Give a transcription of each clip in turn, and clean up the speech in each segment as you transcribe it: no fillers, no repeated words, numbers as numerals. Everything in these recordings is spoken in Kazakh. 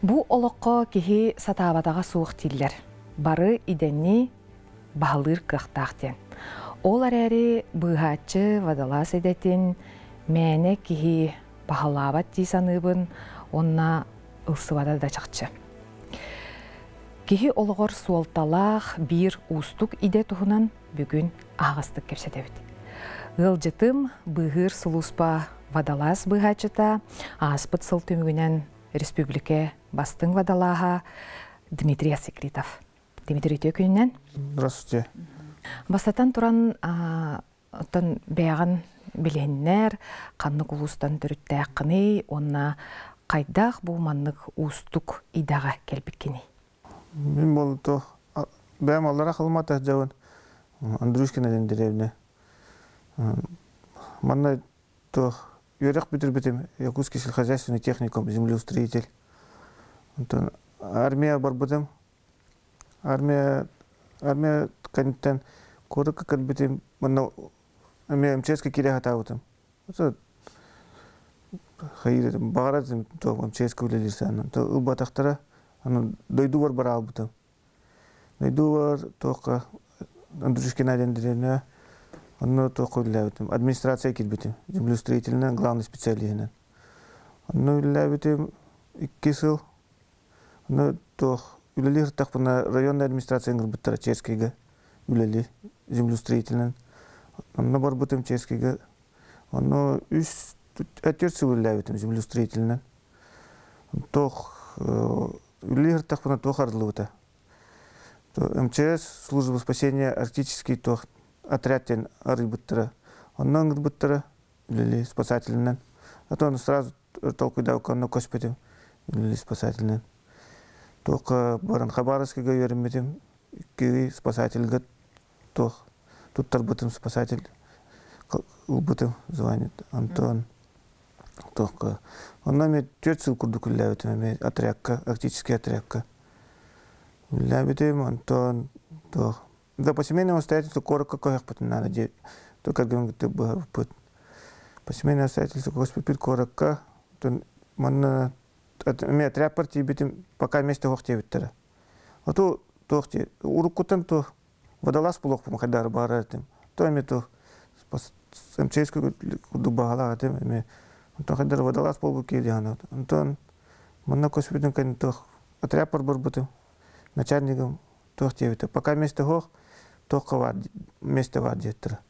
Бу олоққа кихи сатабатаға суық тиллер. Бары иденни бағылыр қықтақтен. Ол әрәрі бұғатчы вадалас едетін мәне кихи бағылабат дейсаныбын, онна ылсывада да чақчы. Кихи олығыр суалталақ бір устук иде тұхынан бүгін ағыстық кепсетебіт. Ғылжытым бұғыр сұлуспа вадалас бұғатчыта аспыт сыл төмігінен республике бастың вадалаға Дмитрий Секретов. Дмитрий Төкінінен. Здравствуйте. Бастатан тұран бәяған білгеннер, қанны құлыстан түрітті ақыны, онна қайдақ бұл маннық ұстық идаға келбіккені. Мен болды, бәйім аллара қылматы жауын Андрюшкина дендеревне. Манна Юрек Бетер-Бетем, Якутский сельскохозяйственный техникум, землеустроитель. Армия Барбатем, армия Канитен, Корыка Канбетем, армия МЧСка Киряхатаутем. Это Хаире, Багарадзем, то МЧСка улилирсан. То Убатахтара, дойду бар баралбутем. Дойду бар, только Андрюшкина дендеревне. Оно только лявитым. Администрация китбитым. Землеустроительная главный специалист. Оно лявитым кисел. Оно то улили так на районная администрация грбиттара Черскийга. Улили землеустроительная. Оно барбутым Черскийга. Оно үс отёрцы лявитым землеустроительная. То улили так на то харлута. То МЧС служба спасения арктический то отрядтен арыбыттыра. Оннан гырбыттыра үлели спасательнен. А то он сразу толку даука на коспетем үлели спасательнен. Только баран Хабаровскийга веримбетем, кири спасатель гад, то тут тарбытым спасатель убытым звонит Антон. Только он нами тёрцил курдуку лявитем, отрядка, арктический отрядка. Лявитем Антон, то да, по семейному обстоятельству коротко как надо делать. То как говорим, ты бы по семейному обстоятельству госпиталь коротко, то man меня тряпарти битим пока вместе хохте биттера. А то хохте урукутам то водолаз плохо помахадар баратим. То ими то МЧСку дубагала атим ими то хадар водолаз полбу кидиана. Антон man на госпиталь кан то тряпар барбутим начальником то хохте биттера. Пока вместе хох только место вадьетра.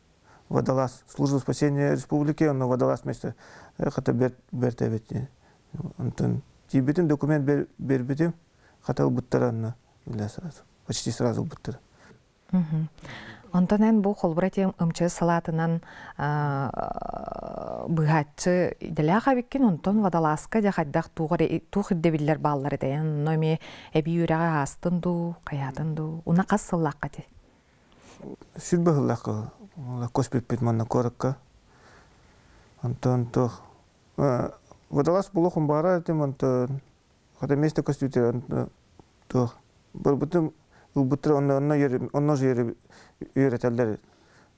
Водолаз, служба спасения республики, он водолаз место. Хата бертевите. Антон, тибетим документ бербетим, хотел буттаранна или сразу, почти сразу буттар. Антонен бұл қолбыратем МЧС салатынан бұғатшы деляға беккен, онтон водолазка де қайдақ туғырде білдер баллары дейін. Номе әбі үйреға астынду, қаятынду. Уна қас сыллаққа де? Сүрбі ғылаққа, коспет бетманна корыққа. Антон, водолаз бұлықын бара әтем, антон, қада месте костютер, бір бұттыр, онна жері үйретелдер.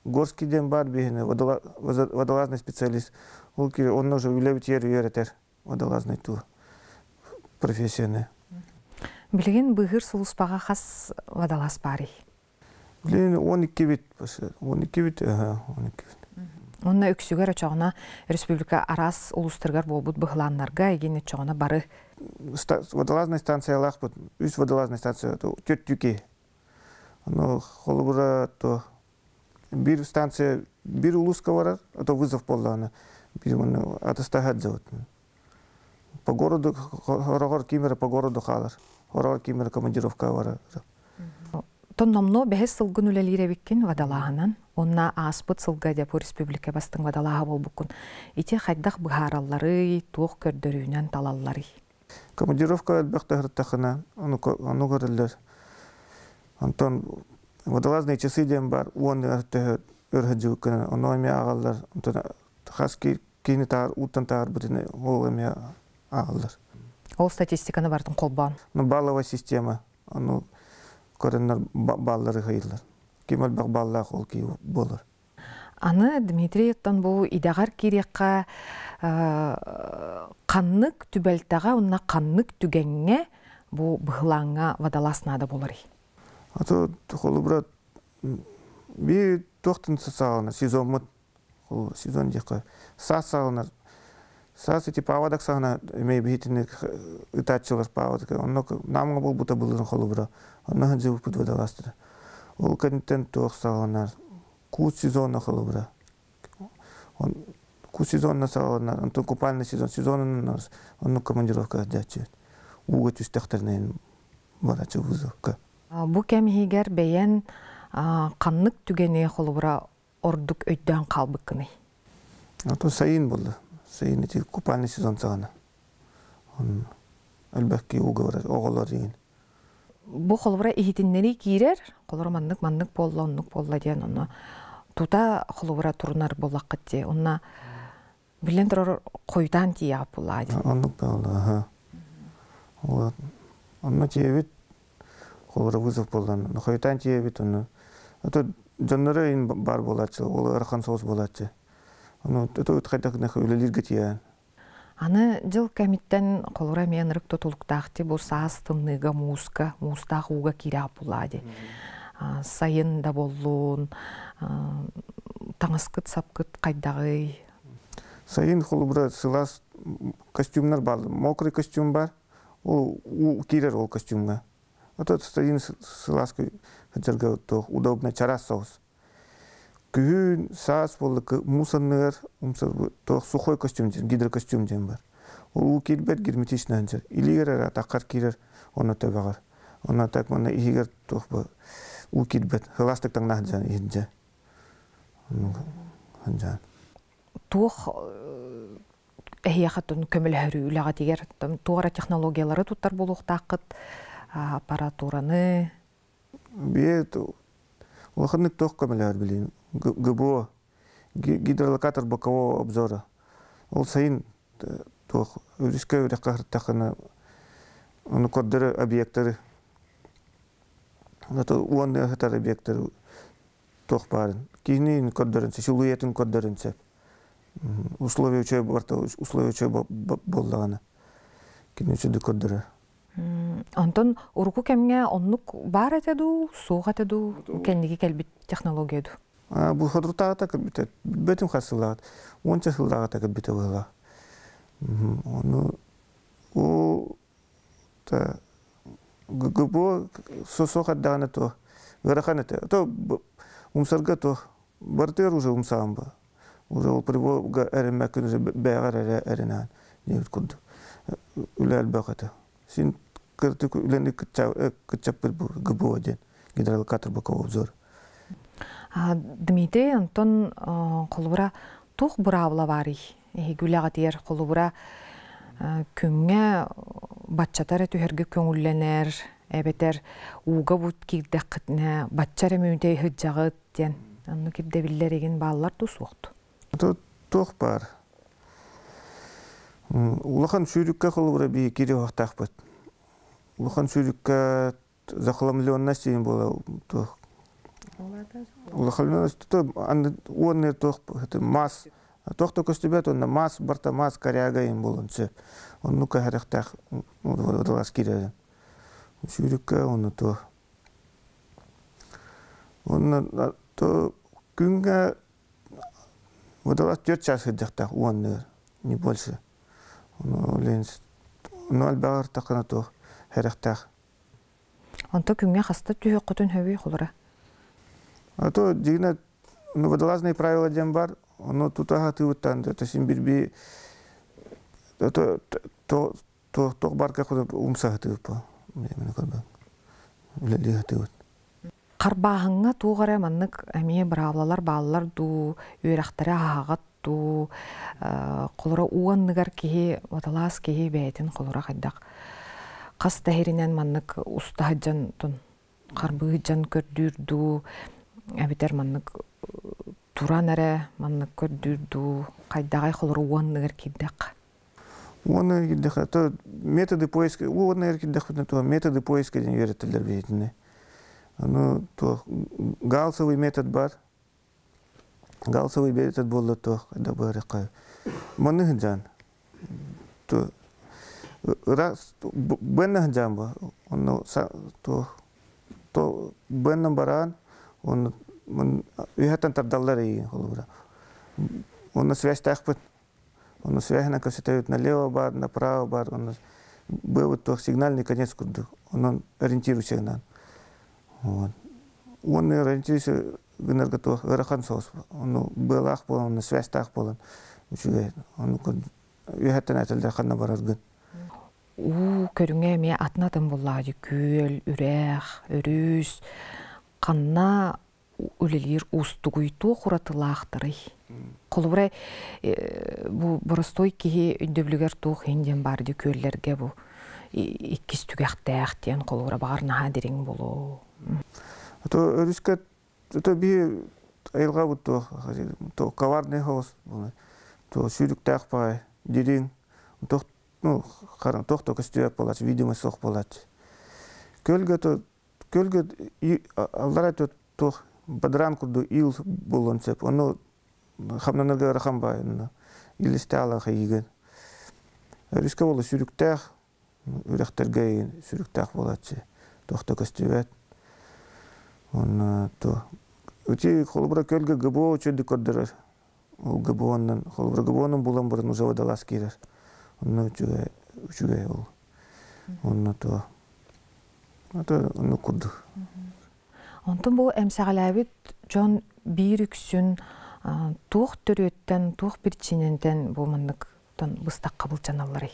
Горскийден бар бейіне, водолазный специалист. Ол кері, онна же үләбіт ері үйретер, водолазный ту профессияны. Білген бұғыр сұлыспаға қас водолаз бари? Блин, 12 бит, 12 бит, 12 бит. Онна үксүгер очоғына республика арас улустыргар болбут бұғыланларға еген очоғына бары? Водолазная станция лақпыт, үс водолазная станция, тет тюке. Холы бұра, бір станция, бір улуска барар, то вызов полданы, бір атыстағат завод. По городу, хорогор кимера по городу халар, хорогор кимера командировка барар. Тонномно бәхес сылғын үлелері беккен вадалағынан, онна аспыт сылға деп республика бастың вадалаға бол бұқын. Ите қайдақ бұғаралары, туық көрдірінен талалары. Командировка бәқті ғырттақына, оны көрілдер. Антон, водолазные часы дем бар, оны өргіджі өкіні, оны өме ағалдар. Қас кейіні тағар, ұттан тағар бұтыны, ол өме ағалдар. Ол статистиканы бардың қолбан? Балова система, көрінер баллары ғайылар. Кемел бақ баллақ ол кей болыр. Аны Дмитрий бу идагар кирекка каннык түбәлтәгә, онна каннык түгәнгә бу быһлаңга вадаласнада булыр. Ато холу брат би тохтын сагына сезон сезон дика сагына сасы типа авадак сагына мей битине итачылар павадак онно намга бул бута булын холу бра онно жеп пут вадаластыр. Ол контент тох сагына кус сезонна холу бра. Он кус сезонна сагына антон купальный сезон онно командировка дячет. Уга түстәхтернен барачы вузукка. Бу кемигер бәян каннык түгәне холбура ордук өйдән калбыкны. Ато сайын булды. Сайын эти купальный сезон сагына. Он албакки уга оголор дигән. Бу холбура ихитиннәри кирер, холбура маннык болла дигән аны. Тута холбура турнар булакытты. Онна билен торор койдан тия була ди. Оннук болла. Вот. Онна тиебит холбура вызов болдан. Койдан тиебит оны. Ато жаннары ин бар болачы, ол архан соус болачы. Аны ото үткәдәк үлелерге тия. Аны жыл комиттен холбура мен рык тотулуктакты бу саас тымныга мустак уга кирә була ди. Сайын да боллун, таңыскыт сапкыт кайдагы. Сайын холбура сылас костюмнар бар, мокрый костюм бар. Ол кирер ол костюмга. А тот сайын сылас хәҗәргә то удобно чарас соус. Күн саас болды мусорныр, то сухой костюм, гидрокостюм дем бар. Ол кирбет герметичный анжер. Илигер атакар кирер, оны табагар. Оны так мана игер тох бу у кирбет. Хластык таңна анжан инже. Анжан. Тох эхиятын көмөл хөрүләгә тигәр тугара технологиялары туттар булуктакыт аппаратураны бет лохыннык тох көмөлөр билин. ГБО гидролокатор бокового обзора. Ол сайын тох үрискә үрәккә тахына оны коддары объекттары. Ото уонны хатар объекттары тох барын. Кини коддарын, силуэтин коддарын. Условия учебы болдағаны. Кини учебы коддары. Антон урку кемге оннук бар этеду, суга этеду, кендиги келбит технология ду. Бу ходрутага так битет. Бетим хасылат. Онча хылдага так битет вала. Ону та гбо сосохат дана то. Вераханете. То умсарга то бартер уже умсамба. Уже ол прибога эремекин уже бегар эренан. Нефт куд. Улал баката. Син кыртык уленик кчапыр гбо ден. Гидролокатор боковой обзор. Дмитрий Антон холбура тух буравла бари. Гүләгә тиер холбура күнгә батчатары төһәргә көңүлләнер, әбетер уга бут кирдәкне батчары мүнтә хыҗагыт ден. Аны кирдә билләреген баллар тусукту. Тух бар. Улахан шүрүккә холбура би кире вактак бит. Улахан шүрүккә захламлённа син була тух. Улахална то он тох мас тохто костюбет он мас барта мас каряга им болонче он ну кахарахтах водолаз кире шүрүккә он то күнгә водолаз 4 час хыдахтах он не больше но албар такана то харахтах Анта күнгә хаста түйе котын хөви холора. А то дигна водолазные правила дем бар, но тут агаты вот там, это симбирби, то бар как умсагаты по, именно как бы, легаты вот. Карбагыңа тугара маннык әмие бравлалар баллар ду, үйрәхтәре хагат ду, колора уанныгар кихи водолаз кихи бәйтен колора хайдак. Кас тәһиринен маннык устаһаҗан тон, карбыҗан көрдүрдү. Әбитер маннык туран әрі, маннык көрдүрдү, кайдагай холор уанныгар киддек. Уанныгар киддек, то методы поиска, уанныгар киддек, то методы поиска ден веретелер бейтіне. Ну, то галсовый метод бар. Галсовый берет было то, когда бы река. Маны джан. То раз бенна джамба. Он то бенна баран. Он уйхатан тардаллары холбра. Он связь тахпет. Он связь на коситают налево бар, направо бар. Он был то сигнальный конец куда. Он ориентируется на. Вот. Он ориентируется генергатор рахан сос. Он был ахпол, он связь тахполан. Он уйхатан атал рахан барарган. Көрүңө ме атнатын буллады күл, үрэх, өрүс, канна үлелер устугуйту хуратылаахтырый. Колубра бу боростой кихи үндөблүгер тух хинден барды көллерге бу иккис түгәхтәхтен колубра багарнаха дирин болу. То өрүскә то би айылга бу то коварный хос то сүрүктәх пай дирин то ну, харам тохто костюк полач, видимо, сох полач. Көлгө и аллара то бадранку до ил болон цеп. Оно хамнанага рахамбай, или стала хайген. Риск боло сүрүктах, үрехтерге сүрүктах полач. Тохто костюк. Он то ути холбра көлгө гыбо чөдү көрдөрөр. Ол гыбонун холбра гыбонун булан бир нужава далас кирер. Он чугай ол. Он то. Он курду. Онтон бу эмсагалабит жон бирүксүн тух төрөттен, тух причиненден бу мындык тон быстак кабылчаналары.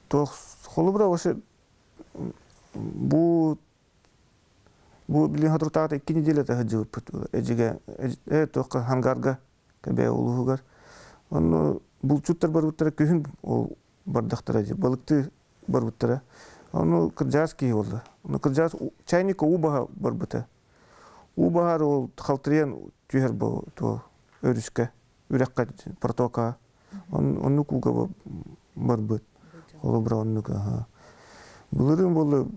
То холубра оше бу билин хатуртаата 2 неделята хаджып эжиге то хангарга кебе улугар. Он булчуттар баруттара көһүн ол бардактара же балыкты баруттара. Он кыржаски болду. Он кыржас чайник убага барбыта. Убагар ол халтырен түйер бо то өрүскө үрөккө протока. Он нукуга барбыт. Ол бра оннуга. Булырын болду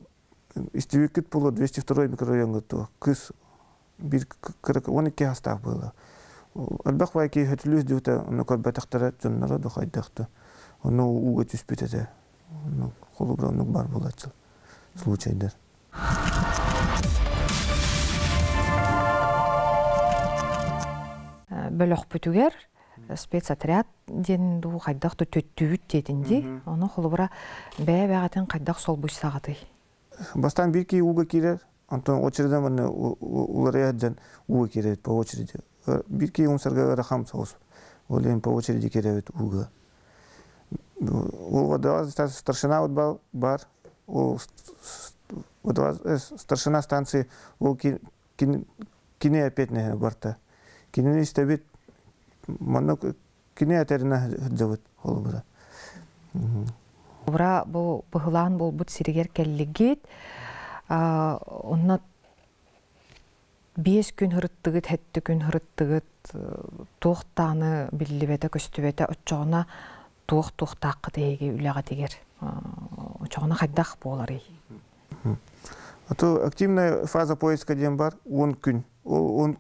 истивекет болду 202 микрорайонга то кыз бир 12 хастак болду. Албах вайки хөтлүс дүүтэ онокор батактара жоннора да хайдакты. Оно уга түспүтөдө. Оно холобронук бар болачыл. Случайдар. Бөлөк бүтүгер спецотряд ден ду хайдакты төттүбүт дединди. Оно холобра бәбәгатен хайдак сол буйсагаты. Бастан бирки уга кирер. Антон очереден мына уларя жан уга кирет по очереди. Бирки умсарга рахам соус. Олен по очереди кирет уга. Вода старшина отбал бар. Старшина станции кине опять не барта. Кине стабит манок кине атерна жават холбара. Бра бу быгылан бол бут сиригер келлигит. Онна 5 күн хырыттыгыт, 7 күн хырыттыгыт, тоқтаны биллибете көстүбете отчоғына тоқтаққы деге үліға дегер. Отчоғына қайдақ болары. Активная фаза поиска дем бар, 10 күн. 10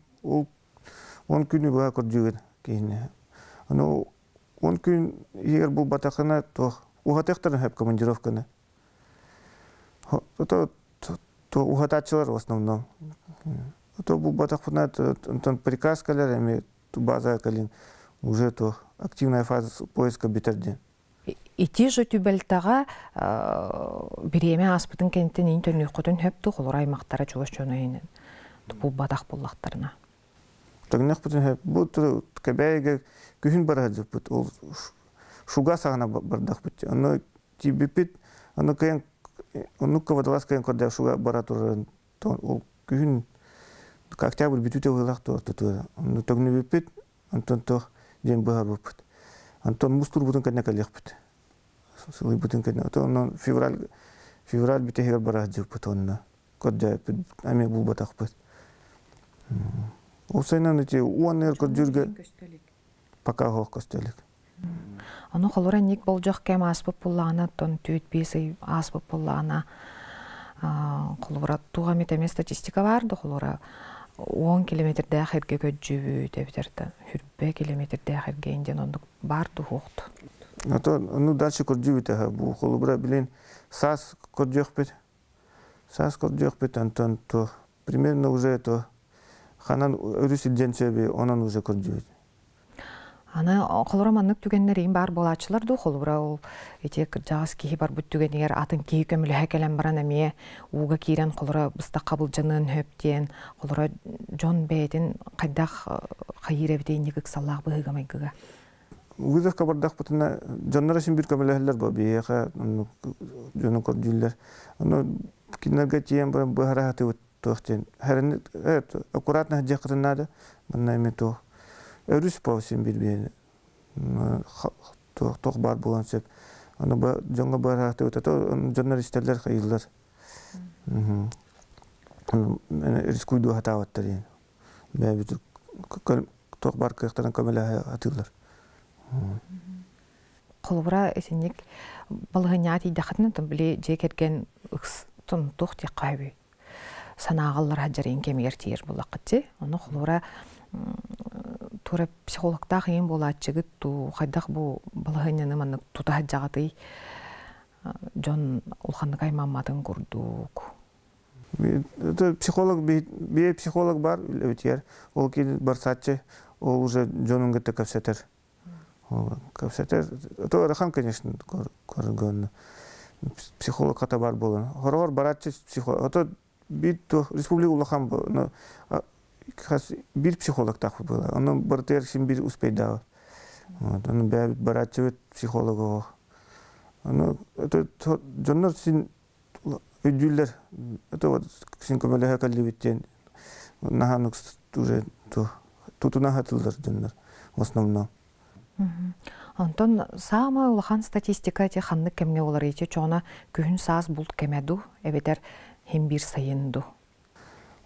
күні бұға көрдігін кейіне. 10 күн егер бұл батақына тоқ. Уғатақтарын хэп командировканы. Уғататчылар в основном. То был батахпунат, он приказ калерами, база калин, уже то активная фаза поиска битерден. И те же тюбельтага береме аспытын кенттен интернет котун хөптү холорай мактара чугаш чөнөйүнөн. Бул батах буллактарына. Тагнак бүтүн хөп бу кабайга күн бара жупут. Ол шуга сагана бардак бут. Аны тибипит, аны кен аны кавадалас кен корда шуга бара туран. Ол күн октябрь битүтө вылак торту. Аны тагныбипит, антон тох ден баар бут. Антон мустур бутун кенека лехпит. Сылый бутун кенека. То февраль битегер бара жупут онна. Корда ами бул батак бут. Осайнан эти уаннер көрдүргө пока хох костелик. Аны холора ник болжак кем аспып буллана тон түт биси аспып буллана. Холора туга метеме статистика бар да холора 10 километрде ахирге көджүбү дебитерде хүрбе километрде ахирге инден ондук бар тухукту. Ну дальше көрдүбүт бу холубра билен сас көрдүкпүт. Сас көрдүкпүт антон то примерно уже то ханан өрүсүден сөбү онан уже көрдүбүт. Аны холура маннык түгеннерин бар болачылар ду холура ол этек жагыс кихи бар бүт түгенер атын кихи көмүлө келен баран эме уга кирен холура быста кабылжанын хөптен холура жон бетин кайдах хайыребден никик саллах быгамайгыга. Вызов кабардах путна жоннора син бир көмөлөһлөр бо бияка жонун көрдүлөр. Аны кинерге тиен бахараты тохтен. Харин аккуратно жакырын надо. Мына эме то өрүс паусин бир тох бар болгон сөп. Аны жонго бахараты өтө жоннор истерлер кайылдар. Аны рискуйду хатаваттар ен. Бәбит тох бар кыктардан көмөлө атылар. Холура эсенник балыгынят идахатны тон биле жекерген тон тохти кайбы. Санагаллар хаджарын кемер тиер булакытты. Аны холура тура психологта кыйын болачыгы ту кайдак бу балыгыняны маннык тута хаджагаты жон улханны каймаматын курдук. Это психолог психолог бар өтер. Ол ки барсачы ол уже жонун гетте капсетер. Капсетер это рахан, конечно, көргөн. Психолог ката бар болгон. Хорор баратчы психолог. Это бит республика улахан но бир психолог так было. Аны бартер син бир успейда. Вот, аны баратчы психолог. Аны это жоннор син өдүлөр. Это вот син көмөлө калдыбиттен. Наханук уже тутуна хатылдар жоннор в основном. Антон самый улахан статистика те ханны кемне олар ете чона күн саас булт кемеду эбетер хем бир сайынду.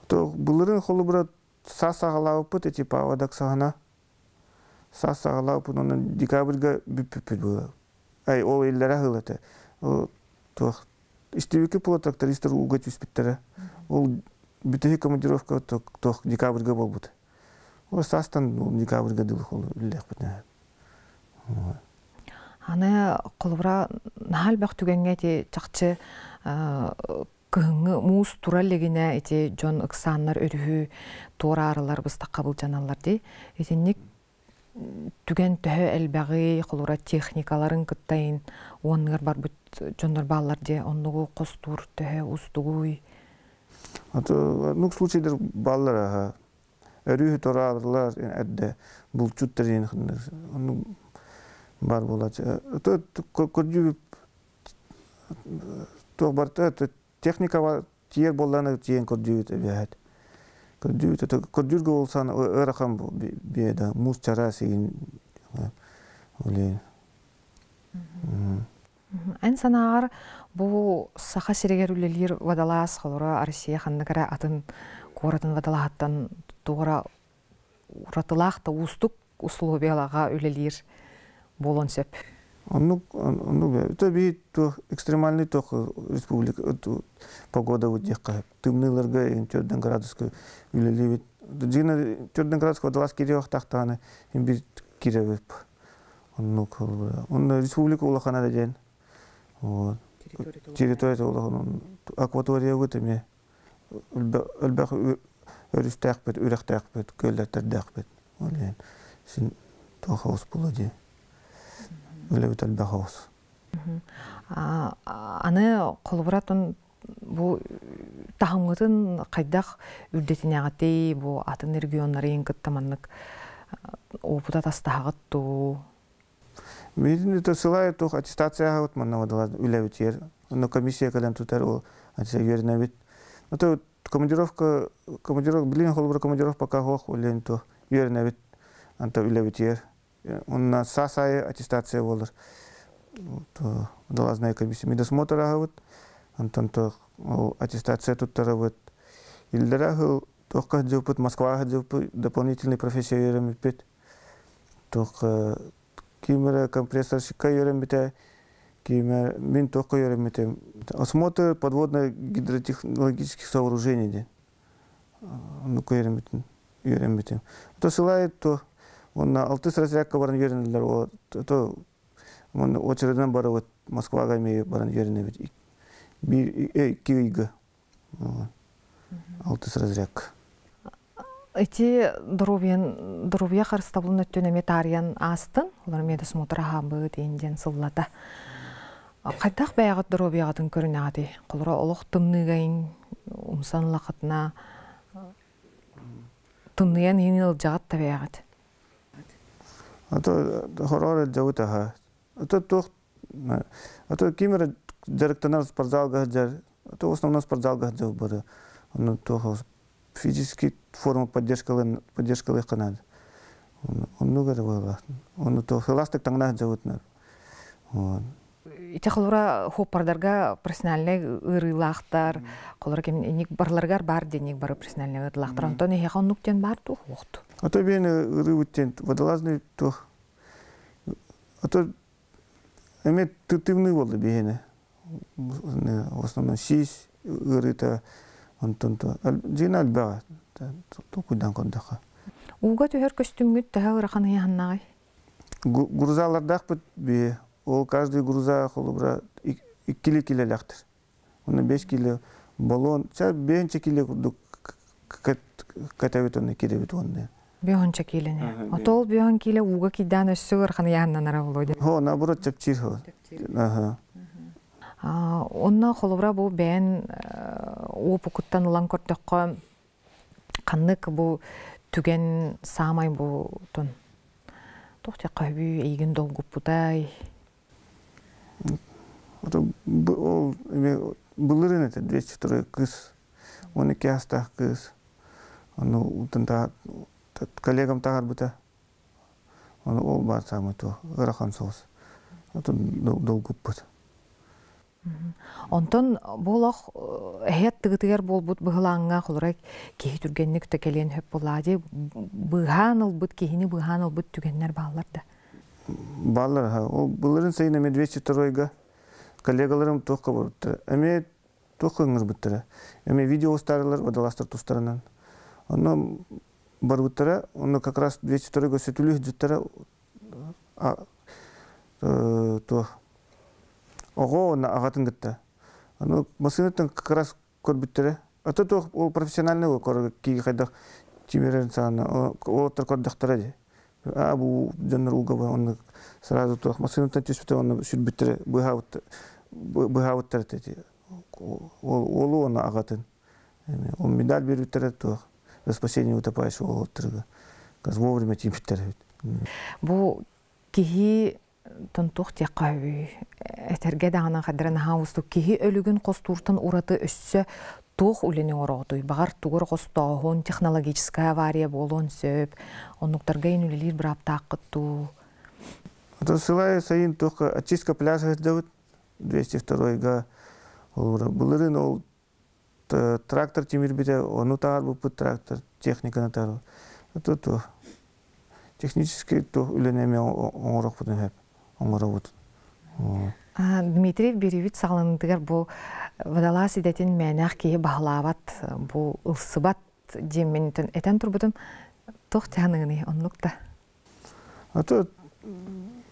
То булырын холубра саас агалаупут эти павадак сагана. Саас агалаупут онун декабрга бүппүп була. Ай ол эллер агылаты. То истебеке плотактористер угат успиттера. Ол бүтөй командировка то декабрга болбут. Ол саастан декабрга дыл хол иллекпетне. Аны колбура нахал бак түгенге те чакчы кыгыңы муус тураллегине эти жон ыксаннар өрүхү туураарылар быста кабылжаналар ди. Этинник түген төһө элбагы колбура техникаларын кыттайын оннар бар бут жоннор баалар ди оннугу костур төһө устугуй. Ну случайдер баалар өрүхү туураарылар эдде булчуттарын хындар. Бар болачы. То көрдүп то барта техника тиер болланы тиен көрдүп эбет. Көрдүп то көрдүргө болсан ырахам беда мус чарасы оле. Эн санаар бу саха сирегерүлелер вадалас холора Россия ханнагара атын коратын вадалахаттан тугара уратылахта устук условиялага үлелер болон сөп. Это бит экстремальный тох республика погода вот декабрь. Тымныларга 4 градуска үлелебит. Дина 4 градуска вадалас кирев тахтаны бит киревип. Он республика улахана ден. Вот. Территория улахана акватория вот эме. Элбах өрүстәкбет, үрәктәкбет, көлләрдәкбет. Олен. Син тохаус булады. Үлебит элбахаус. Аны колбуратын бу тахыңгытын кайдак үрдетинягаты бу атын регионнарын кыттаманнык опыта тастагытту. Мен это сылай тох аттестация вот манна вадала үлебитер. Но комиссия кален тутар ол аттестация. Это командировка блин холбура командировка пока хох олен то юрнавит анта үлебитер. Он на сасай аттестация болар. То должна комиссия медосмотр агават. Антон то аттестация тут тарават. Илдераху только жопут Москва жопут дополнительные профессии юремит. Только кимера компрессорщика юремит. Кимера мин только юремит. Осмотр подводно-гидротехнологических сооружений. onu koyarım bütün, yürüyorum bütün. To sılay to, onunla 6 razrякка баран yürünürler, o to, onu очереден барып Москвага мей баран yürünür. İki uygu, 6 razряк. Эти дробия харыстабылын өттен әме тариян астын, олар меді смотра хамбы дейінден сыллата. Қайдақ бәяғыт дробияғатын көріне ады? Қолыра олық тымнығайын, умсан лақытына тымныян ең ылжағат та бәяғыт. Ато хорор жауыт аға. Ато кемері жарықтанар спортзалға жар, ато основной спортзалға жау бары. Оны тоғы физический форма поддержкалы канады. Onu göre böyle. Onu to elastik tangna javutnar. Ите қолыра хоппардарға профессиональный ырылақтар, қолыра кемен енек барларғар бар денек бары профессиональный ырылақтар. Антон еға оннуктен бар тух оқты. Ато бен ырывыттен водолазный тух. Ато эме тытывный болды бейіне. В основном шиш ырыта. Антон-то жина албаға. Токудан қондаға. Уға төхер көстүмгіт тәхі ұрақаны яғаннағай? Грузалардақ бұд бе. Ол каждый груза холубра 2 кило лақтыр. Оны 5 кило баллон, 5 кило күрдік кәтәвет оны керебет оны. 5 кило не? Отол 5 кило уға кейдан өссі ұрқаны яғаннан ара болуды? Хо, наоборот, чапчир хо. Онна холубра бұл бән опықыттан ұлан көрдіққа қаннық бұл түген самай бұл тұн. Тоқты қабүй ейген долгып бұдай. Бұлырын әті 202 қыз, 12 астақ қыз. Коллегам тағар бұта. Ол бар самай тұ, ғырақан соғыз. Долгып бұд. Онтон болақ әйет тығытығар бол бұд бұғылаңға қолырай кейі түргеннік төкелен хөп болады. Бұған ол бұд, кейіні бұған ол бұд түгеннер бағаларды. Баллар, ол бұлырын сайын әме 202-ға коллегаларым тоққа барыптыры. Әме тоққа ұңыр бұттыры. Әме видео ұстарылар, водоластар тұстарынан. Оны бар бұттыры, оны как раз 202-ға сөтілі жүттірі оғы оны ағатын күтті. Оны масынеттің как раз көрбіттірі. Аты тоқ ол профессиональный ол көргі кейі қайдақ темерерін сағына. Ол оттар көрдіқтірі де. Бұл жандар ұлға ба, оны сразу тоқ масынеттен төспіті оны сүрбіттірі бұғауыттыры деді. Олы оны ағатын. Ол медаль бербіттірі тоқ. За спасение утопающего ол оттырғы. Қаз вовремя тембіттірі. Бұл кейі тонтуқ текқа әтерге дағынан қадырын хауысту кейі өлігін қостуыртын ұраты өссі туқ үліне орағыдой. Бағар туғыр қостауын технологическая авария болуын сөп. Онуқтарға ен үлелер бір апта аққытту. Сылай сайын туқ очистка пляжа ғыддауыд 202-ға. Бұлырын ол трактор темірбеде, оны тағар бұппыд трактор, техниканы тағар. Это туқ. Технически туқ үлінеме оңырақ бұдың әп. Дмитрий Беревит сағылыңдығар бұл водолаз едетін мәнәқ кейі бағылабат, бұл ұлсыбат демменетін әтен тұрбыдым тоқ тәңіні онлықта? Аты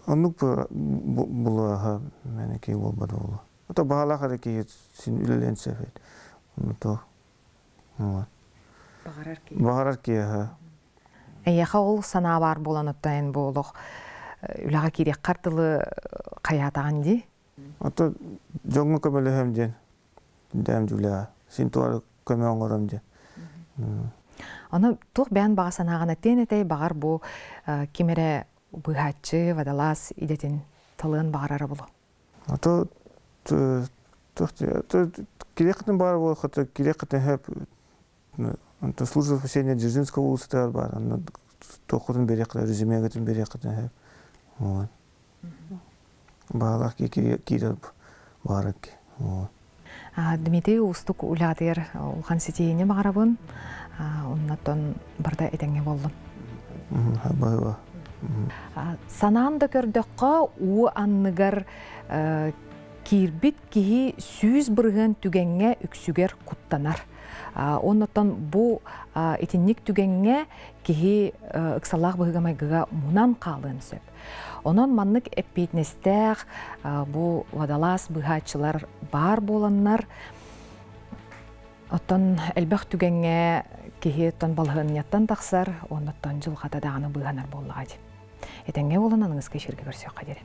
онлық бұл аға мәне кей болбады олы. Аты бағалақ әрі кейі сен үлелен сәфет. Бағарар кей аға. Әйеға ол сана бар болан ұттайын болық. Үліға керек қартылы қаятаған де? Аты жоңғы көмелі әм ден. Дәм жүліға. Сен туары көме оңырым де. Оны тұқ бән bağa sanağına tenetey bağır bu kimere bıhatçı vadalas idet'in talığın bağırara bulu. Ata Кирекатын бар бол, хата Кирекатын хеп anta служба спасения Дзержинского улуса бар. Ана тоқудын береката, резюмегатын берекатын хеп. Вот. Балак киреп барак. Вот. Дмитрий устук улатыр улхан сетейне багарабын. Оннаттан барда этеңе болдум. Байва. Санамда көрдөккө у анныгар кирбит киһи сүүз бырыгын түгенге үксүгер куттанар. Оннотон бу итинник түгенге киһи ыксалаах быгамайгыга мунан калын сөп. Онон маннык эппейтнестех бу вадалас быхачылар бар боланнар. Оттон элбэх түгенге киһи тон балыгынняттан тахсар, оннотон жылгата даганы быганар боллагай. Этенге болан аныңыз кеширге көрсөк кадере.